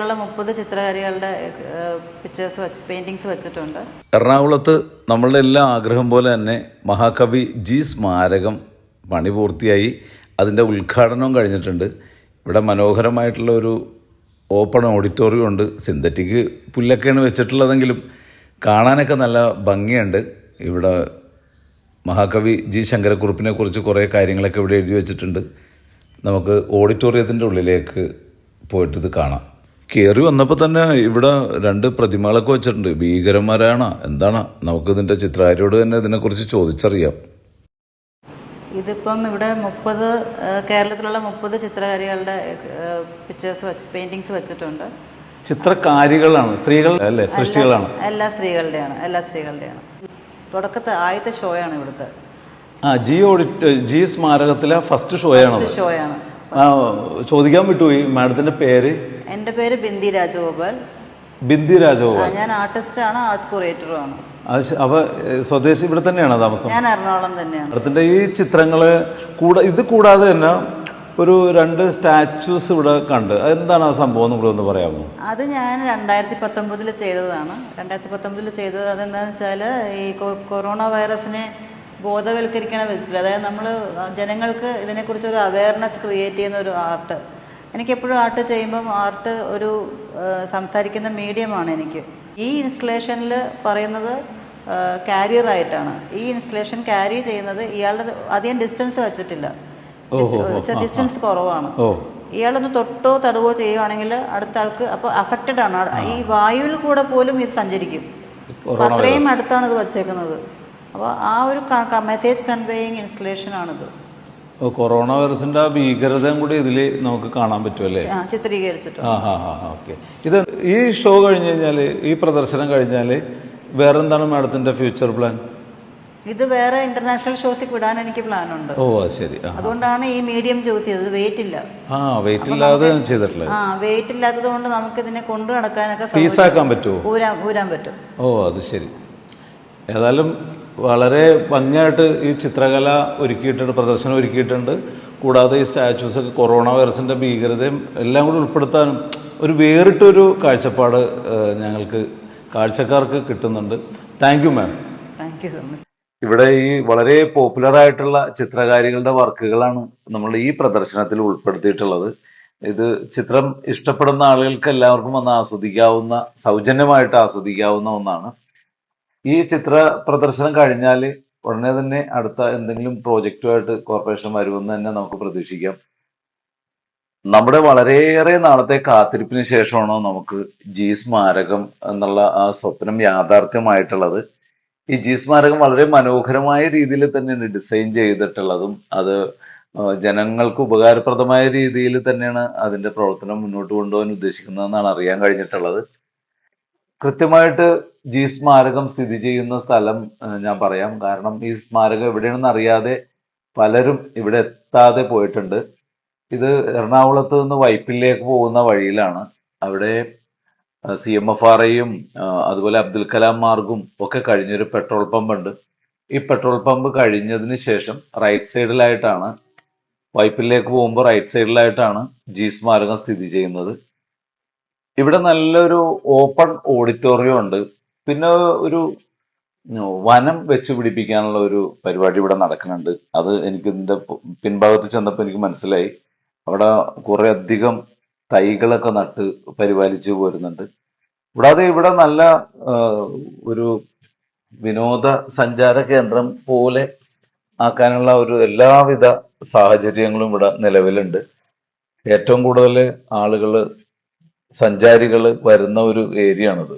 ുള്ള 30 ചിത്രകാരികളുടെ paintings വെച്ചിട്ടുണ്ട്. എറണാകുളത്ത് നമ്മളുടെ എല്ലാ ആഗ്രഹം പോലെ തന്നെ മഹാകവി ജി സ്മാരകം പണി പൂർത്തിയായി. അതിൻ്റെ ഉദ്ഘാടനവും കഴിഞ്ഞിട്ടുണ്ട്. ഇവിടെ മനോഹരമായിട്ടുള്ള ഒരു ഓപ്പൺ ഓഡിറ്റോറിയം ഉണ്ട്. സിന്തറ്റിക് പുല്ലൊക്കെയാണ് വെച്ചിട്ടുള്ളതെങ്കിലും കാണാനൊക്കെ നല്ല ഭംഗിയുണ്ട്. ഇവിടെ മഹാകവി ജി ശങ്കരക്കുറുപ്പിനെ കുറിച്ച് കുറേ കാര്യങ്ങളൊക്കെ ഇവിടെ എഴുതി വെച്ചിട്ടുണ്ട്. നമുക്ക് ഓഡിറ്റോറിയത്തിൻ്റെ ഉള്ളിലേക്ക് പോയിട്ടിത് കാണാം. കയറി വന്നപ്പോൾ തന്നെ ഇവിടെ 2 പ്രതിമകളൊക്കെ വെച്ചിട്ടുണ്ട്. ഭീകരന്മാരാണ് എന്താണ്? നമുക്കിതിൻ്റെ ചിത്രകാരിയോട് തന്നെ ഇതിനെക്കുറിച്ച് ചോദിച്ചറിയാം. ഇതിപ്പം ഇവിടെ കേരളത്തിലുള്ള 30 ചിത്രകാരികളുടെ പെയിന്റിങ്സ് വെച്ചിട്ടുണ്ട്. ചിത്രകാരികളാണ്, സ്ത്രീകൾ അല്ലേ? സൃഷ്ടികളാണ്. എല്ലാ സ്ത്രീകളുടെയാണ്. തുടക്കത്തെ ആദ്യത്തെ ഷോയാണ് ഇവിടുത്തെ. ജി സ്മാരകത്തിലെ ഫസ്റ്റ് ഷോയാണ്. ചോദിക്കാൻ വിട്ടുപോയി, മാഡത്തിന്റെ പേര്? എൻ്റെ പേര് ബിന്ദി രാജഗോപാൽ. ഞാൻ ആർട്ടിസ്റ്റാണ്, ആർട്ട് ക്യൂറേറ്ററുമാണ്. അപ്പൊ സ്വദേശി ഇവിടെ തന്നെയാണോ താമസം? ഞാൻ എറണാകുളം തന്നെയാണ്. മാഡത്തിന്റെ ഈ ചിത്രങ്ങള് ഇത് കൂടാതെ തന്നെ ഒരു 2 സ്റ്റാച്യൂസ് ഇവിടെ കണ്ട്, എന്താണ് ആ സംഭവം എന്ന് ഒന്ന് പറയാമോ? അത് ഞാൻ 2019 ചെയ്തതാണ്. 2019 ചെയ്തത് അതെന്താണെന്ന് വെച്ചാൽ ഈ കൊറോണ വൈറസിനെ ബോധവൽക്കരിക്കണ വിധത്തിൽ, അതായത് നമ്മൾ ജനങ്ങൾക്ക് ഇതിനെക്കുറിച്ചൊരു അവയർനെസ് ക്രിയേറ്റ് ചെയ്യുന്ന ഒരു ആർട്ട്. എനിക്കെപ്പോഴും ആർട്ട് ചെയ്യുമ്പം ആർട്ട് ഒരു സംസാരിക്കുന്ന മീഡിയമാണ് എനിക്ക്. ഈ ഇൻസ്റ്റലേഷനിൽ പറയുന്നത് കാരിയറായിട്ടാണ്. ഈ ഇൻസ്റ്റലേഷൻ ക്യാരി ചെയ്യുന്നത് ഇയാളുടെ അധികം ഡിസ്റ്റൻസ് വെച്ചിട്ടില്ല, ഡിസ്റ്റൻസ് കുറവാണ്. ഇയാളൊന്ന് തൊട്ടോ തടവോ ചെയ്യുകയാണെങ്കിൽ അടുത്ത ആൾക്ക് അപ്പോൾ അഫക്റ്റഡ് ആണ്. ഈ വായുവിൽ കൂടെ പോലും ഇത് സഞ്ചരിക്കും. അത്രയും അടുത്താണ് ഇത് വച്ചേക്കുന്നത്. അപ്പോൾ ആ ഒരു മെസ്സേജ് കൺവേയിങ് ഇൻസ്റ്റലേഷൻ ആണിത്. കൊറോണ വൈറസിന്റെ ഭീകരതയും കൂടി ഇതിൽ നമുക്ക് കാണാൻ പറ്റുമല്ലേ? ചിത്രീകരിച്ചിട്ട്. ഓക്കെ. ഇത് ഈ ഷോ കഴിഞ്ഞ് കഴിഞ്ഞാല്, ഈ പ്രദർശനം കഴിഞ്ഞാല് വേറെന്താണ് മാഡത്തിന്റെ ഫ്യൂച്ചർ പ്ലാൻ? ഇത് വേറെ ഇന്റർനാഷണൽ ഷോസിൽ വിടാൻ എനിക്ക് പ്ലാൻ ഉണ്ട്. ശരി. അതുകൊണ്ടാണ് ഈ മീഡിയം ചൂസ് ചെയ്തത്. വെയിറ്റ് ഇല്ല. വെയിറ്റ് ഇല്ലാതെ ചെയ്തിട്ടുള്ളത്. വെയിറ്റ് ഇല്ലാത്തത് കൊണ്ട് നമുക്ക് ഇതിനെ കൊണ്ടു നടക്കാനൊക്കെ പീസാക്കാൻ പറ്റുമോ? ഊരാൻ പറ്റും. അത് ശരി. ഏതായാലും വളരെ ഭംഗിയായിട്ട് ഈ ചിത്രകല ഒരുക്കിയിട്ടുണ്ട്, പ്രദർശനം ഒരുക്കിയിട്ടുണ്ട്. കൂടാതെ ഈ സ്റ്റാച്യൂസൊക്കെ കൊറോണ വൈറസിൻ്റെ ഭീകരതയും എല്ലാം കൂടി ഉൾപ്പെടുത്താനും ഒരു വേറിട്ടൊരു കാഴ്ചപ്പാട് ഞങ്ങൾക്ക് കാഴ്ചക്കാർക്ക് കിട്ടുന്നുണ്ട്. Thank you ma'am. Thank you so much. ഇവിടെ ഈ വളരെ പോപ്പുലർ ആയിട്ടുള്ള ചിത്രകാരികളുടെ വർക്കുകളാണ് നമ്മൾ ഈ പ്രദർശനത്തിൽ ഉൾപ്പെടുത്തിയിട്ടുള്ളത്. ഇത് ചിത്രം ഇഷ്ടപ്പെടുന്ന ആളുകൾക്ക് എല്ലാവർക്കും വന്ന് ആസ്വദിക്കാവുന്ന, സൗജന്യമായിട്ട് ആസ്വദിക്കാവുന്ന ഒന്നാണ്. ഈ ചിത്ര പ്രദർശനം കഴിഞ്ഞാൽ ഉടനെ തന്നെ അടുത്ത എന്തെങ്കിലും പ്രോജക്റ്റുമായിട്ട് കോർപ്പറേഷൻ വരുമെന്ന് തന്നെ നമുക്ക് പ്രതീക്ഷിക്കാം. നമ്മുടെ വളരെയേറെ നാളത്തെ കാത്തിരിപ്പിന് ശേഷമാണോ നമുക്ക് ജി സ്മാരകം എന്നുള്ള ആ സ്വപ്നം യാഥാർത്ഥ്യമായിട്ടുള്ളത്. ഈ ജി സ്മാരകം വളരെ മനോഹരമായ രീതിയിൽ തന്നെയാണ് ഡിസൈൻ ചെയ്തിട്ടുള്ളതും അത് ജനങ്ങൾക്ക് ഉപകാരപ്രദമായ രീതിയിൽ തന്നെയാണ് അതിന്റെ പ്രവർത്തനം മുന്നോട്ട് കൊണ്ടുപോകാൻ ഉദ്ദേശിക്കുന്നതെന്നാണ് അറിയാൻ കഴിഞ്ഞിട്ടുള്ളത്. കൃത്യമായിട്ട് ജി സ്മാരകം സ്ഥിതി ചെയ്യുന്ന സ്ഥലം ഞാൻ പറയാം. കാരണം ഈ സ്മാരകം എവിടെയാണെന്ന് അറിയാതെ പലരും ഇവിടെ എത്താതെ പോയിട്ടുണ്ട്. ഇത് എറണാകുളത്ത് നിന്ന് വൈപ്പിലേക്ക് പോകുന്ന വഴിയിലാണ്. അവിടെ CMFRയും അതുപോലെ അബ്ദുൽ കലാം മാർഗും ഒക്കെ കഴിഞ്ഞൊരു പെട്രോൾ പമ്പ് ഉണ്ട്. ഈ പെട്രോൾ പമ്പ് കഴിഞ്ഞതിന് ശേഷം റൈറ്റ് സൈഡിലായിട്ടാണ്, വൈപ്പിലേക്ക് പോകുമ്പോൾ റൈറ്റ് സൈഡിലായിട്ടാണ് ജി സ്മാരകം സ്ഥിതി ചെയ്യുന്നത്. ഇവിടെ നല്ലൊരു ഓപ്പൺ ഓഡിറ്റോറിയം ഉണ്ട്. പിന്നെ ഒരു വനം വെച്ച് പിടിപ്പിക്കാനുള്ള ഒരു പരിപാടി ഇവിടെ നടക്കുന്നുണ്ട്. അത് എനിക്ക് ഇതിന്റെ പിൻഭാഗത്ത് ചെന്നപ്പോൾ എനിക്ക് മനസ്സിലായി. അവിടെ കുറെ അധികം തൈകളൊക്കെ നട്ട് പരിപാലിച്ചു പോരുന്നുണ്ട്. കൂടാതെ ഇവിടെ നല്ല ഒരു വിനോദ സഞ്ചാര കേന്ദ്രം പോലെ ആക്കാനുള്ള ഒരു എല്ലാവിധ സാഹചര്യങ്ങളും ഇവിടെ നിലവിലുണ്ട്. ഏറ്റവും കൂടുതൽ സഞ്ചാരികൾ വരുന്ന ഒരു ഏരിയ ആണിത്.